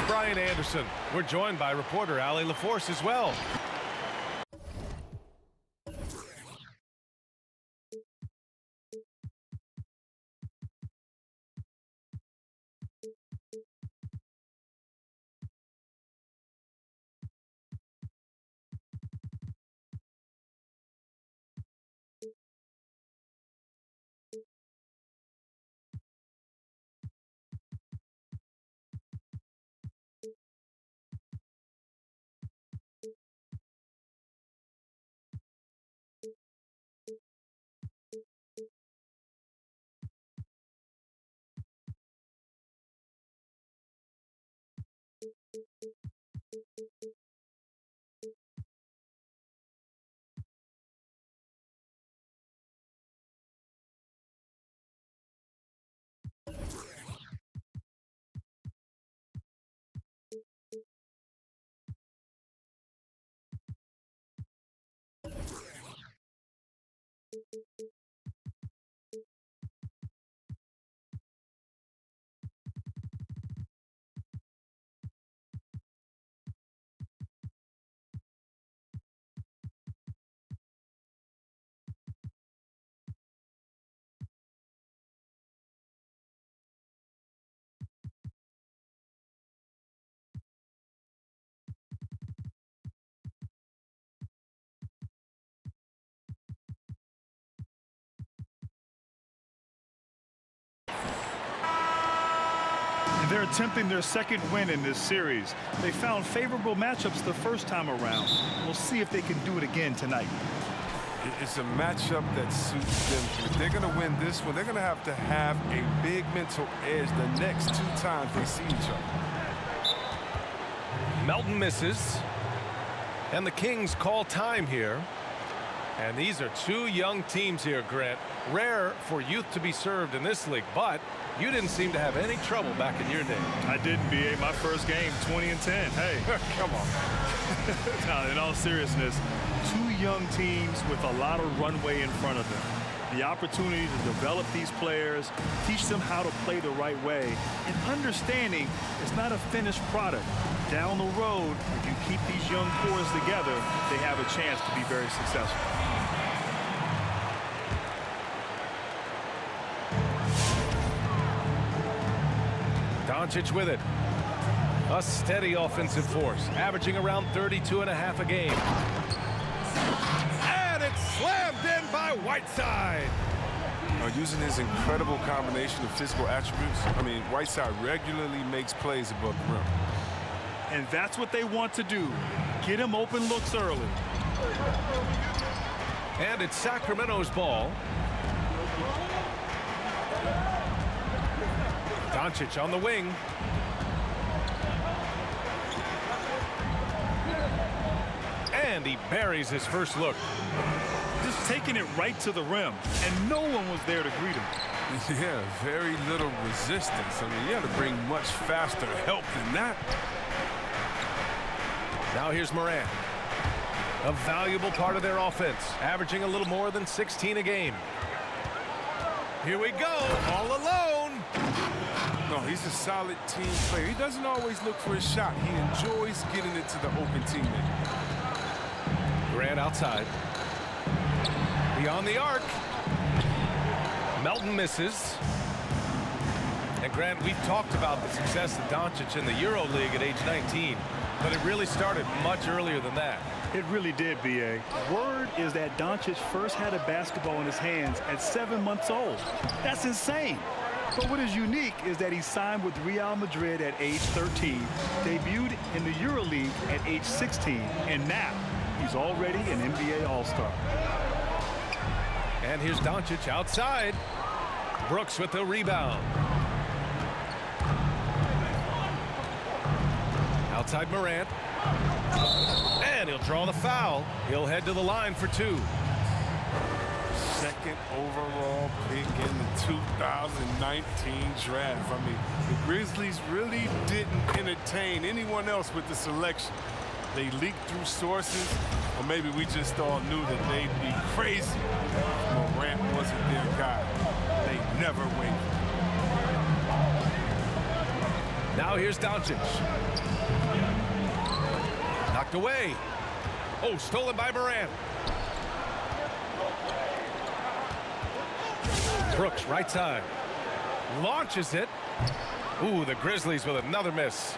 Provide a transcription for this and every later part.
Brian Anderson. We're joined by reporter Allie LaForce as well. They're attempting their second win in this series. They found favorable matchups the first time around. We'll see if they can do it again tonight. It's a matchup that suits them. If they're going to win this one, they're going to have a big mental edge the next two times they see each other. Melton misses. And the Kings call time here. And these are two young teams here, Grant. Rare for youth to be served in this league, but you didn't seem to have any trouble back in your day. I didn't, B.A. My first game, 20-10. Hey. Come on. Now, in all seriousness, two young teams with a lot of runway in front of them. The opportunity to develop these players, teach them how to play the right way, and understanding it's not a finished product. Down the road, if you keep these young cores together, they have a chance to be very successful. Doncic with it. A steady offensive force, averaging around 32.5 a game. And it's slammed in by Whiteside. Using his incredible combination of physical attributes, Whiteside regularly makes plays above the rim. And that's what they want to do. Get him open looks early. And it's Sacramento's ball. Doncic on the wing. And he buries his first look. Just taking it right to the rim, and no one was there to greet him. Yeah, very little resistance. You had to bring much faster help than that. Now here's Morant. A valuable part of their offense, averaging a little more than 16 a game. Here we go, all alone. No, he's a solid team player. He doesn't always look for his shot. He enjoys getting it to the open teammate. Grant outside. Beyond the arc. Melton misses. And Grant, we've talked about the success of Doncic in the EuroLeague at age 19, but it really started much earlier than that. It really did, B.A. Word is that Doncic first had a basketball in his hands at 7 months old. That's insane. But what is unique is that he signed with Real Madrid at age 13, debuted in the EuroLeague at age 16, and now he's already an NBA All-Star. And here's Doncic outside. Brooks with the rebound. Outside Morant. And he'll draw the foul. He'll head to the line for two. Second overall pick in the 2019 draft. The Grizzlies really didn't entertain anyone else with the selection. They leaked through sources, or maybe we just all knew that they'd be crazy. Morant wasn't their guy. They never wavered. Now here's Doncic. Knocked away. Oh, stolen by Morant. Brooks, right side. Launches it. Ooh, the Grizzlies with another miss.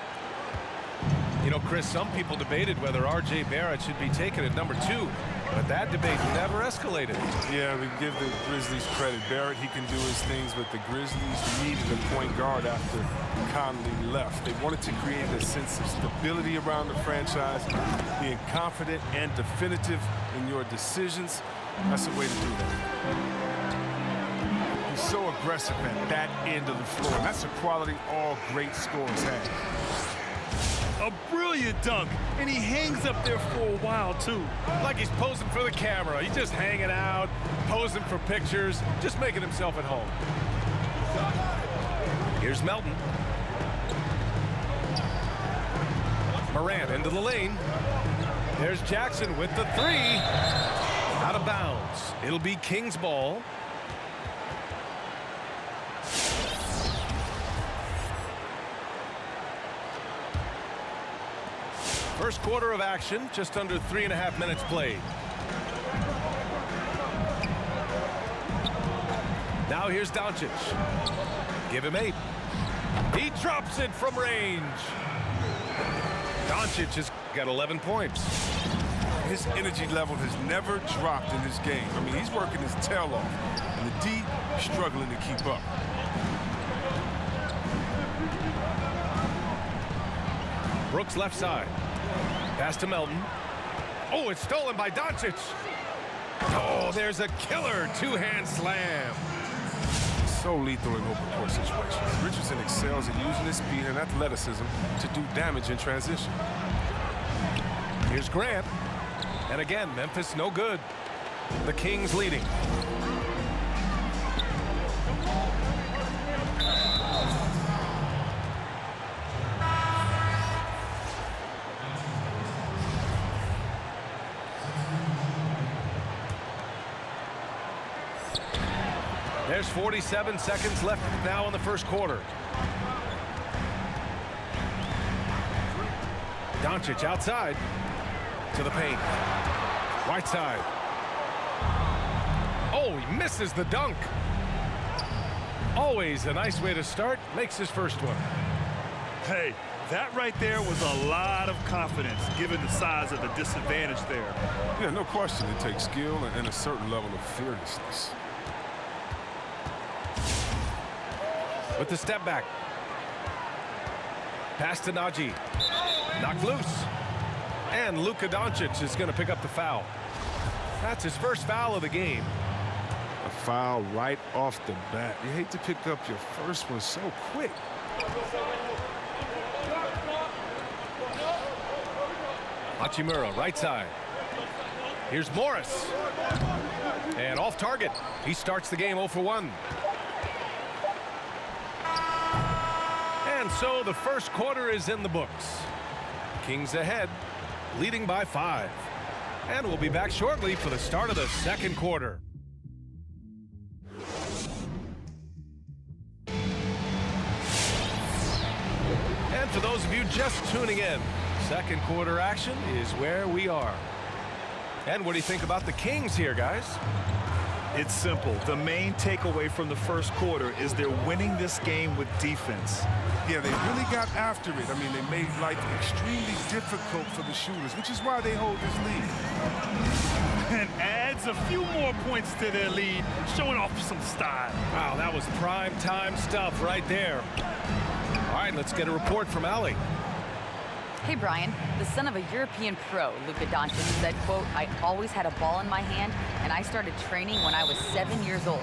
You know, Chris, some people debated whether R.J. Barrett should be taken at number 2, but that debate never escalated. Yeah, we give the Grizzlies credit. Barrett, he can do his things, but the Grizzlies needed a point guard after Conley left. They wanted to create a sense of stability around the franchise, being confident and definitive in your decisions. That's the way to do that. He's so aggressive at that end of the floor. That's a quality all great scorers have. A brilliant dunk, and he hangs up there for a while, too. Like he's posing for the camera. He's just hanging out, posing for pictures, just making himself at home. Here's Melton. Morant into the lane. There's Jackson with the 3. Out of bounds. It'll be Kings ball. First quarter of action, just under 3.5 minutes played. Now here's Doncic. Give him 8. He drops it from range. Doncic has got 11 points. His energy level has never dropped in this game. I mean, he's working his tail off, and the D struggling to keep up. Brooks left side. Pass to Melton. Oh, it's stolen by Doncic. Oh, there's a killer two-hand slam. So lethal in open court situations. Richardson excels at using his speed and athleticism to do damage in transition. Here's Grant. And again, Memphis no good. The Kings leading. There's 47 seconds left now in the first quarter. Doncic outside to the paint. Right side. Oh, he misses the dunk. Always a nice way to start. Makes his first one. Hey, that right there was a lot of confidence, given the size of the disadvantage there. Yeah, no question. It takes skill and a certain level of fearlessness. With the step back. Pass to Najee. Knocked loose. And Luka Doncic is going to pick up the foul. That's his first foul of the game. A foul right off the bat. You hate to pick up your first one so quick. Hachimura, right side. Here's Morris. And off target. He starts the game 0 for 1. And so the first quarter is in the books. Kings ahead, leading by 5. And we'll be back shortly for the start of the second quarter. And for those of you just tuning in, second quarter action is where we are. And what do you think about the Kings here, guys? It's simple. The main takeaway from the first quarter is they're winning this game with defense. Yeah, they really got after it. I mean, they made life extremely difficult for the shooters, which is why they hold this lead. And adds a few more points to their lead, showing off some style. Wow, that was prime time stuff right there. All right, let's get a report from Allie. Hey, Brian, the son of a European pro, Luka Doncic, said, quote, "I always had a ball in my hand, and I started training when I was 7 years old.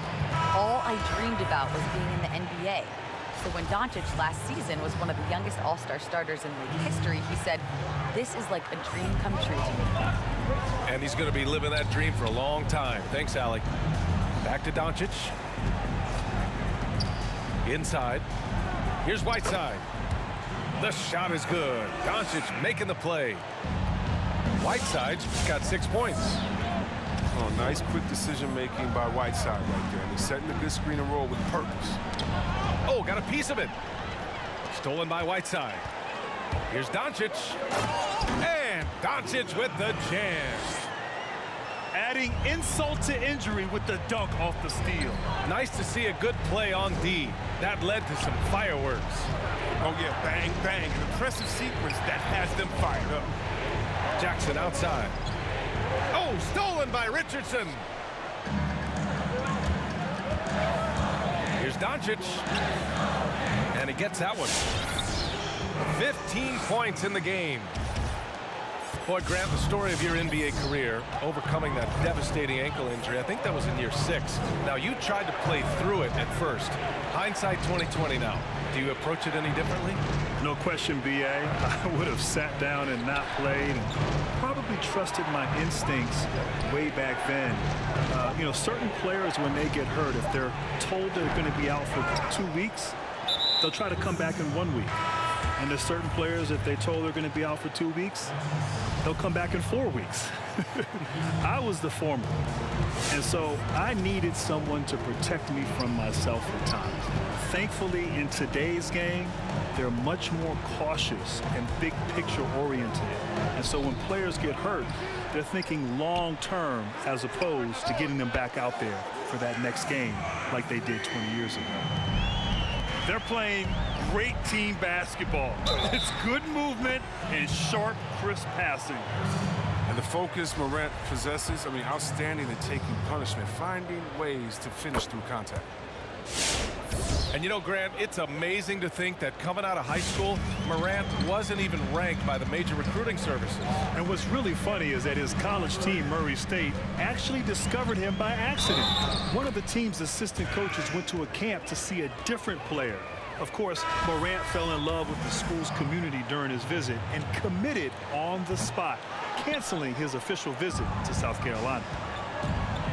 All I dreamed about was being in the NBA." So when Doncic last season was one of the youngest all-star starters in league history, he said, "This is like a dream come true to me." And he's going to be living that dream for a long time. Thanks, Allie. Back to Doncic. Inside. Here's Whiteside. The shot is good. Doncic making the play. Whiteside's got 6 points. Oh, nice quick decision-making by Whiteside right there. And he's setting a good screen and roll with purpose. Oh, got a piece of it. Stolen by Whiteside. Here's Doncic. And Doncic with the jam. Adding insult to injury with the dunk off the steal. Nice to see a good play on D. That led to some fireworks. Oh, yeah, bang, bang. An impressive sequence that has them fired up. Jackson outside. Oh, stolen by Richardson. Here's Doncic. And he gets that one. 15 points in the game. Boy, Grant, the story of your NBA career, overcoming that devastating ankle injury, I think that was in year 6. Now, you tried to play through it at first. Hindsight 2020 now. Do you approach it any differently? No question, B.A. I would have sat down and not played and probably trusted my instincts way back then. You know, certain players, when they get hurt, if they're told they're going to be out for 2 weeks, they'll try to come back in 1 week. And there's certain players, if they're told they're going to be out for 2 weeks, they'll come back in 4 weeks. I was the former. And so I needed someone to protect me from myself at times. Thankfully, in today's game, they're much more cautious and big picture oriented. And so when players get hurt, they're thinking long term as opposed to getting them back out there for that next game like they did 20 years ago. They're playing great team basketball. It's good movement and sharp, crisp passing. And the focus Morant possesses, I mean, outstanding at taking punishment, finding ways to finish through contact. And you know, Grant, it's amazing to think that coming out of high school, Morant wasn't even ranked by the major recruiting services. And what's really funny is that his college team, Murray State, actually discovered him by accident. One of the team's assistant coaches went to a camp to see a different player. Of course, Morant fell in love with the school's community during his visit and committed on the spot, canceling his official visit to South Carolina.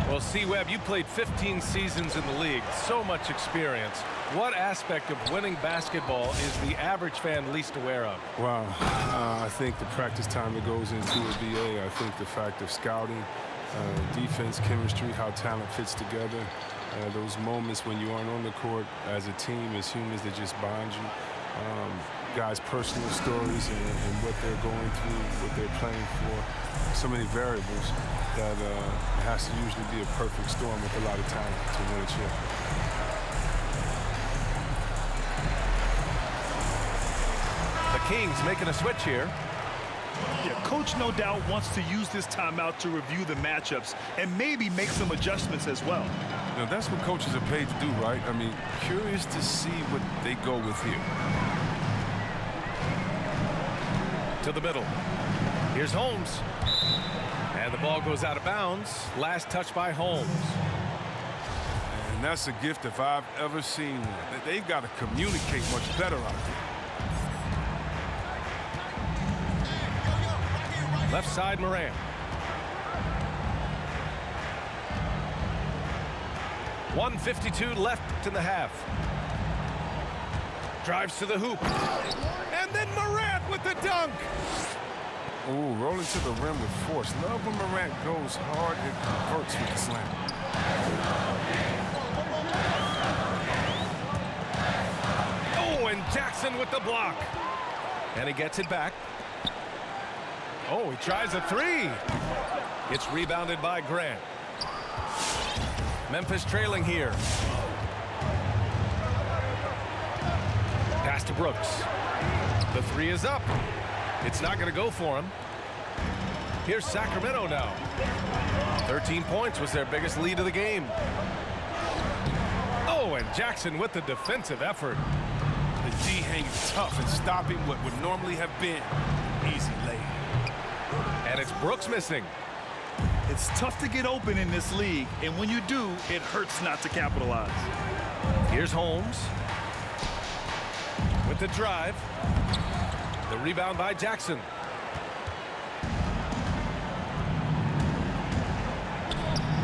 Well, C-Webb, you played 15 seasons in the league, so much experience. What aspect of winning basketball is the average fan least aware of? Wow, I think the practice time that goes into a BA, I think the fact of scouting, defense, chemistry, how talent fits together, those moments when you aren't on the court as a team, as humans, that just bond you. Guys' personal stories and what they're going through, what they're playing for. So many variables that it has to usually be a perfect storm with a lot of talent to win a chip. The Kings making a switch here. Yeah, coach no doubt wants to use this timeout to review the matchups and maybe make some adjustments as well. Now, that's what coaches are paid to do, right? I mean, curious to see what they go with here. To the middle. Here's Holmes. And the ball goes out of bounds. Last touch by Holmes. And that's a gift if I've ever seen one. They've got to communicate much better out there. Left side, Morant. .152 left in the half. Drives to the hoop. And then Morant with the dunk. Ooh, rolling to the rim with force. Love when Morant goes hard and converts with the slam. Oh, and Jackson with the block. And he gets it back. Oh, he tries a three. It's rebounded by Grant. Memphis trailing here. Pass to Brooks. The three is up. It's not going to go for him. Here's Sacramento now. 13 points was their biggest lead of the game. Oh, and Jackson with the defensive effort. The D hangs tough and stopping what would normally have been easy lay. And it's Brooks missing. It's tough to get open in this league, and when you do, it hurts not to capitalize. Here's Holmes with the drive. The rebound by Jackson.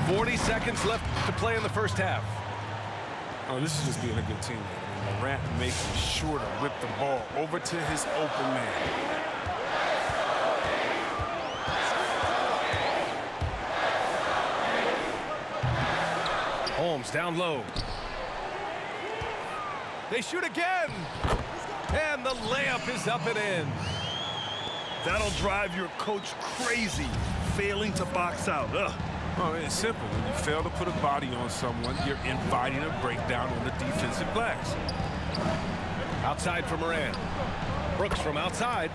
.40 seconds left to play in the first half. Oh, this is just being a good team. Morant making sure to whip the ball over to his open man. Holmes down low. They shoot again. And the layup is up and in. That'll drive your coach crazy, failing to box out. Ugh. Well, it's simple. When you fail to put a body on someone, you're inviting a breakdown on the defensive glass. Outside for Moran. Brooks from outside.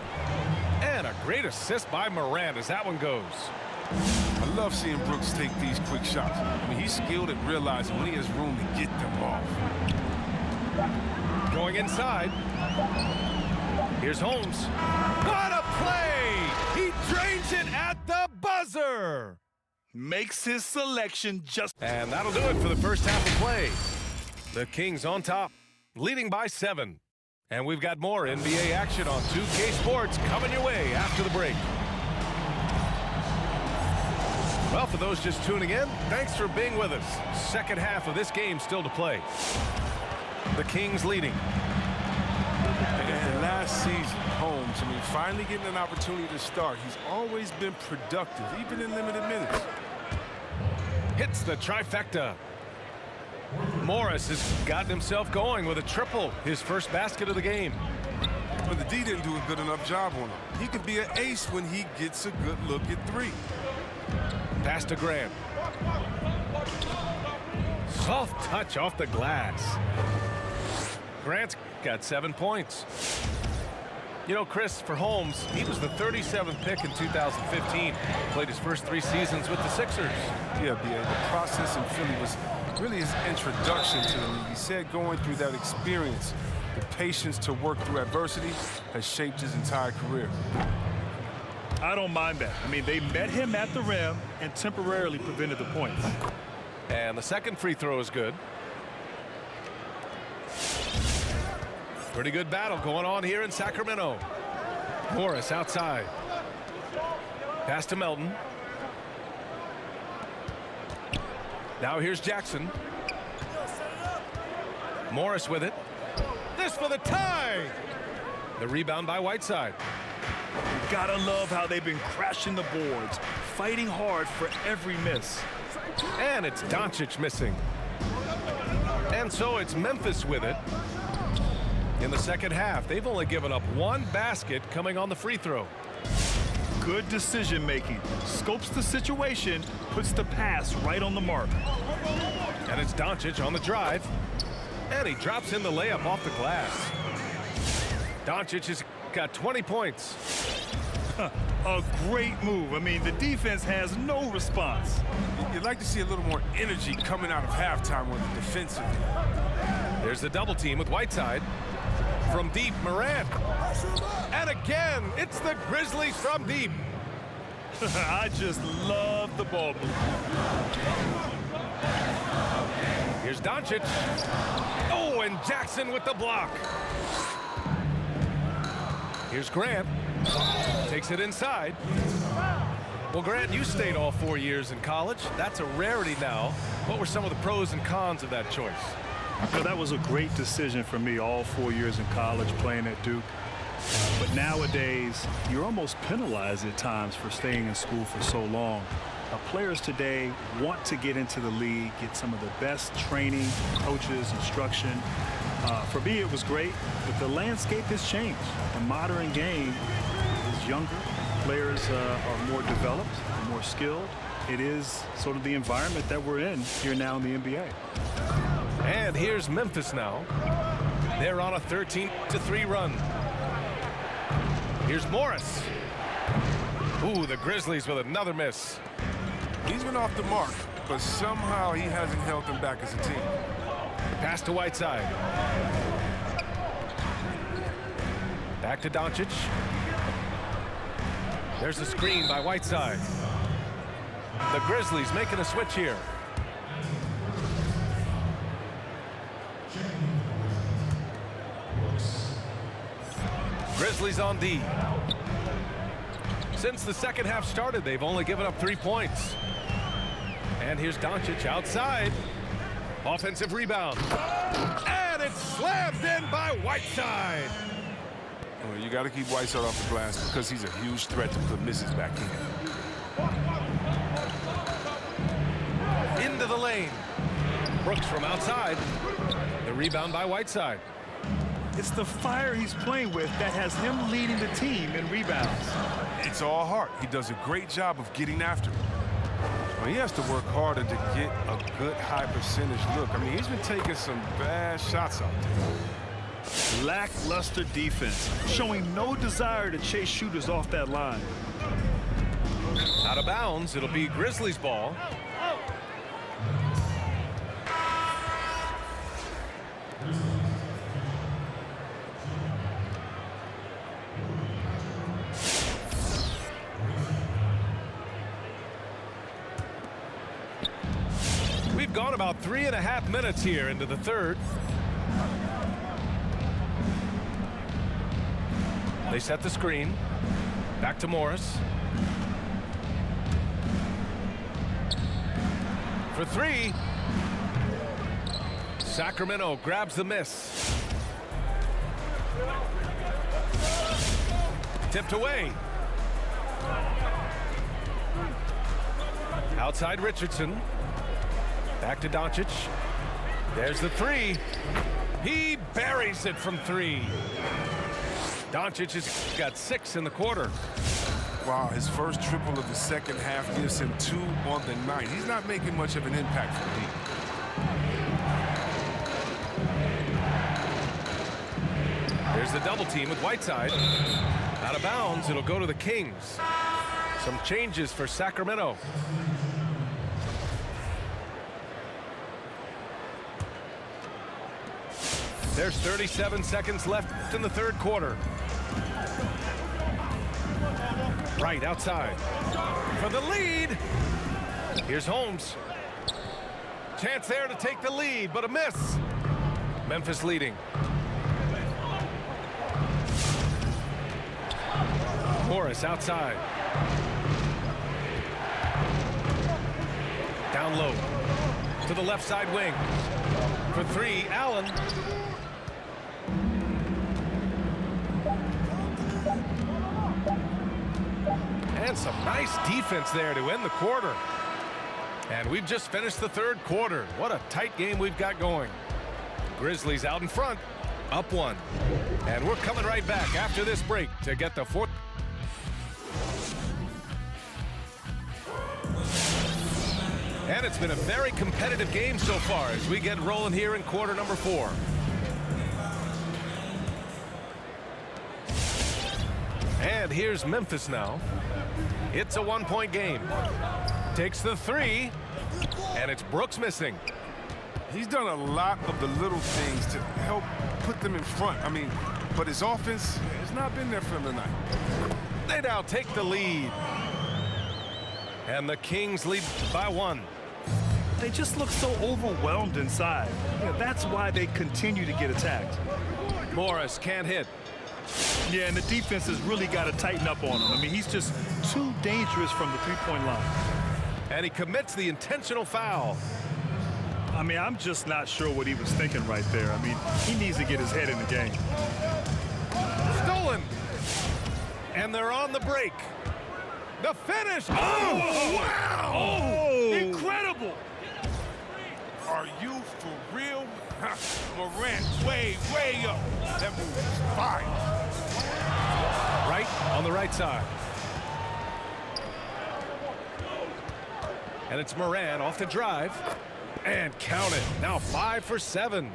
And a great assist by Moran as that one goes. I love seeing Brooks take these quick shots. I mean, he's skilled at realizing when he has room to get them off. Going inside. Here's Holmes. What a play! He drains it at the buzzer. Makes his selection just... And that'll do it for the first half of play. The Kings on top, leading by 7. And we've got more NBA action on 2K Sports coming your way after the break. Well, for those just tuning in, thanks for being with us. Second half of this game still to play. The Kings leading. And last season, Holmes, I mean, finally getting an opportunity to start. He's always been productive, even in limited minutes. Hits the trifecta. Morris has gotten himself going with a triple, his first basket of the game. But the D didn't do a good enough job on him. He could be an ace when he gets a good look at 3. Pass to Grant. Soft touch off the glass. Grant's got 7 points. You know, Chris, for Holmes, he was the 37th pick in 2015. Played his first 3 seasons with the Sixers. Yeah, the process in Philly was really his introduction to the league. He said going through that experience, the patience to work through adversity has shaped his entire career. I don't mind that. I mean, they met him at the rim and temporarily prevented the points. And the second free throw is good. Pretty good battle going on here in Sacramento. Morris outside. Pass to Melton. Now here's Jackson. Morris with it. This for the tie. The rebound by Whiteside. You gotta love how they've been crashing the boards, fighting hard for every miss. And it's Doncic missing. And so it's Memphis with it. In the second half, they've only given up 1 basket coming on the free throw. Good decision making. Scopes the situation, puts the pass right on the mark. And it's Doncic on the drive. And he drops in the layup off the glass. Doncic has got 20 points. A great move. I mean, the defense has no response. You'd like to see a little more energy coming out of halftime on the defensive end. There's the double team with Whiteside. From deep, Morant. And again, it's the Grizzlies from deep. I just love the ball move. Here's Doncic. Oh, and Jackson with the block. Here's Grant. Takes it inside. Well, Grant, you stayed all 4 years in college. That's a rarity now. What were some of the pros and cons of that choice? You know, that was a great decision for me all 4 years in college playing at Duke. But nowadays, you're almost penalized at times for staying in school for so long. Players today want to get into the league, get some of the best training, coaches, instruction. For me, it was great, but the landscape has changed. The modern game is younger. Players are more developed, more skilled. It is sort of the environment that we're in here now in the NBA. And here's Memphis now. They're on a 13-3 run. Here's Morris. Ooh, the Grizzlies with another miss. He's been off the mark, but somehow he hasn't held them back as a team. Pass to Whiteside. Back to Doncic. There's a screen by Whiteside. The Grizzlies making a switch here. Grizzlies on D. Since the second half started, they've only given up 3 points. And here's Doncic outside. Offensive rebound. And it's slammed in by Whiteside. Well, you got to keep Whiteside off the glass because he's a huge threat to put misses back in. Into the lane. Brooks from outside. The rebound by Whiteside. It's the fire he's playing with that has him leading the team in rebounds. It's all heart. He does a great job of getting after it. Well, he has to work harder to get a good high percentage look. I mean, he's been taking some bad shots out there. Lackluster defense, showing no desire to chase shooters off that line. Out of bounds, it'll be Grizzlies ball. We've gone about 3.5 minutes here into the third. They set the screen. Back to Morris. For three. Sacramento grabs the miss. Tipped away. Outside Richardson. Back to Doncic. There's the three. He buries it from three. Doncic has got 6 in the quarter. Wow, his first triple of the second half gives him 2 on the night. He's not making much of an impact for me. There's the double team with Whiteside. Out of bounds, it'll go to the Kings. Some changes for Sacramento. There's 37 seconds left in the third quarter. Right outside for the lead. Here's Holmes. Chance there to take the lead, but a miss. Memphis leading. Morris outside. Down low to the left side wing. For three, Allen. And some nice defense there to end the quarter. And we've just finished the third quarter. What a tight game we've got going. Grizzlies out in front, up 1. And we're coming right back after this break to get the fourth. And it's been a very competitive game so far as we get rolling here in quarter number 4. And here's Memphis now. It's a 1-point game. Takes the three, and it's Brooks missing. He's done a lot of the little things to help put them in front. I mean, but his offense has not been there for him tonight. They now take the lead. And the Kings lead by 1. They just look so overwhelmed inside. Yeah, that's why they continue to get attacked. Morris can't hit. Yeah, and the defense has really got to tighten up on him. I mean, he's just too dangerous from the three-point line. And he commits the intentional foul. I mean, I'm just not sure what he was thinking right there. I mean, he needs to get his head in the game. Stolen. And they're on the break. The finish. Oh, wow. Oh, incredible. Are you for real? Morant, way up. That move is fire. Right on the right side. And it's Morant off the drive. And count it. Now 5 for 7.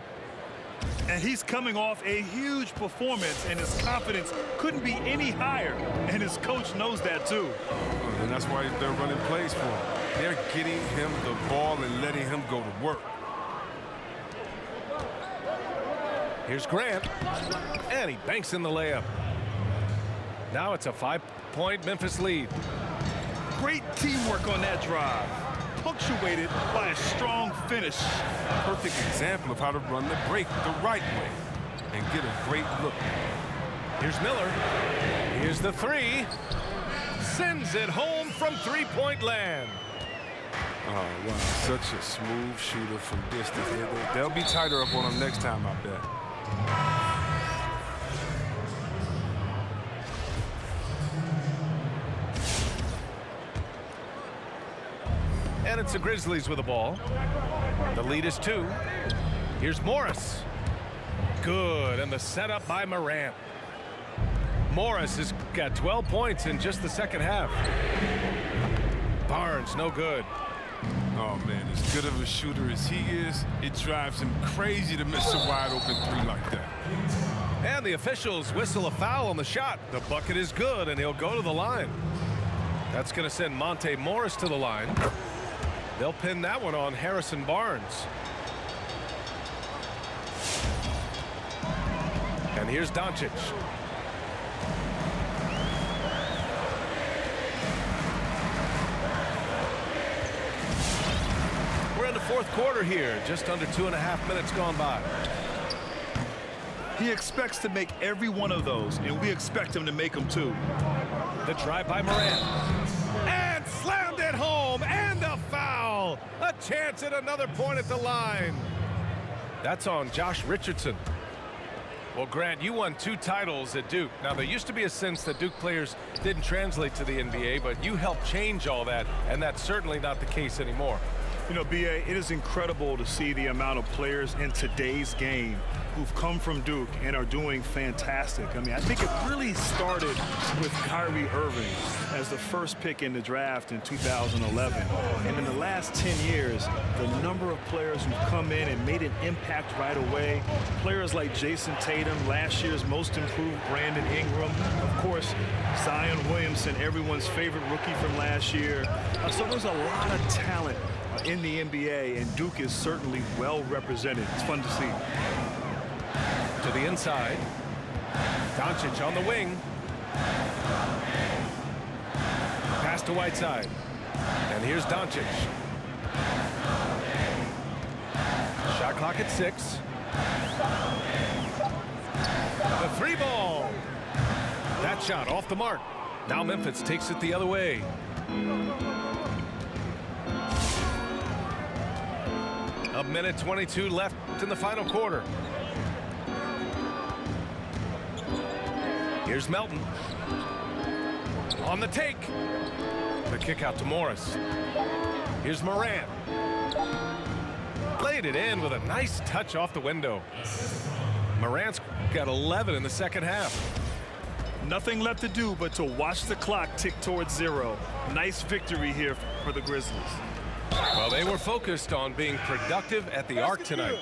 And he's coming off a huge performance, and his confidence couldn't be any higher. And his coach knows that, too. And that's why they're running plays for him. They're getting him the ball and letting him go to work. Here's Grant. And he banks in the layup. Now it's a 5-point Memphis lead. Great teamwork on that drive, punctuated by a strong finish. Perfect example of how to run the break the right way and get a great look. Here's Miller. Here's the three. Sends it home from three-point land. Oh, wow. Such a smooth shooter from distance. They'll be tighter up on him next time, I bet. And it's the Grizzlies with the ball. The lead is 2. Here's Morris. Good, and the setup by Morant. Morris has got 12 points in just the second half. Barnes, no good. Oh, man, as good of a shooter as he is, it drives him crazy to miss a wide-open three like that. And the officials whistle a foul on the shot. The bucket is good, and he'll go to the line. That's going to send Monte Morris to the line. They'll pin that one on Harrison Barnes. And here's Doncic. We're in the fourth quarter here, just under 2.5 minutes gone by. He expects to make every one of those, and we expect him to make them too. The drive by Morant. And slammed it home, and a foul. A chance at another point at the line. That's on Josh Richardson. Well, Grant, you won 2 titles at Duke. Now, there used to be a sense that Duke players didn't translate to the NBA, but you helped change all that, and that's certainly not the case anymore. You know, B.A., it is incredible to see the amount of players in today's game who've come from Duke and are doing fantastic. I mean, I think it really started with Kyrie Irving as the first pick in the draft in 2011. And in the last 10 years, the number of players who've come in and made an impact right away, players like Jason Tatum, last year's most improved Brandon Ingram, of course, Zion Williamson, everyone's favorite rookie from last year. So there's a lot of talent in the NBA, and Duke is certainly well represented. It's fun to see. To the inside. Doncic on the wing. Pass to Whiteside. And here's Doncic. Shot clock at 6. The 3 ball. That shot off the mark. Now Memphis takes it the other way. A minute 22 left in the final quarter. Here's Melton. On the take. The kick out to Morris. Here's Morant. Laid it in with a nice touch off the window. Morant's got 11 in the second half. Nothing left to do but to watch the clock tick towards 0. Nice victory here for the Grizzlies. Well, they were focused on being productive at the arc tonight.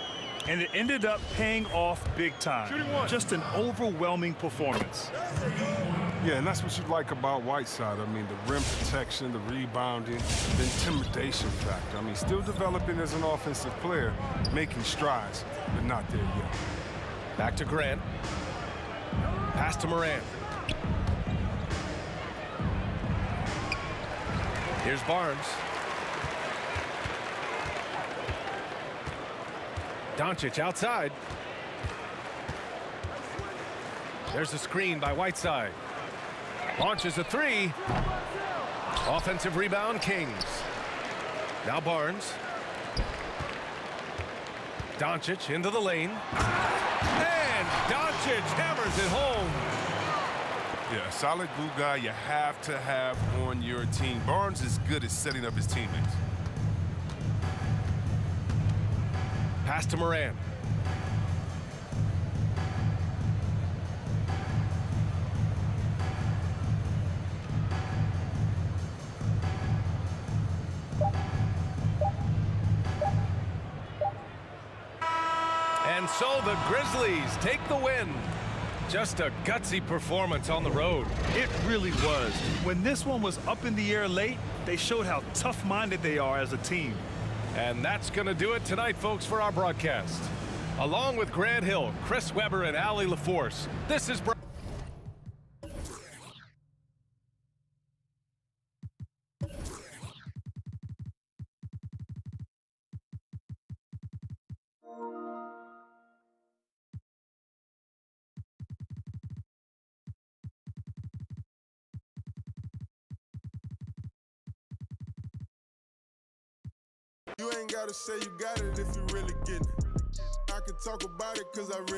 And it ended up paying off big time. Just an overwhelming performance. Yeah, and that's what you like about Whiteside. I mean, the rim protection, the rebounding, the intimidation factor. I mean, still developing as an offensive player, making strides, but not there yet. Back to Grant. Pass to Morant. Here's Barnes. Doncic outside. There's a screen by Whiteside. Launches a 3. Offensive rebound, Kings. Now Barnes. Doncic into the lane. And Doncic hammers it home. Yeah, a solid glue guy you have to have on your team. Barnes is good at setting up his teammates. Pass to Morant. And so the Grizzlies take the win. Just a gutsy performance on the road. It really was. When this one was up in the air late, they showed how tough-minded they are as a team. And that's going to do it tonight, folks, for our broadcast. Along with Grant Hill, Chris Webber, and Allie LaForce, this is... You ain't gotta say you got it if you really get it. I can talk about it cause I really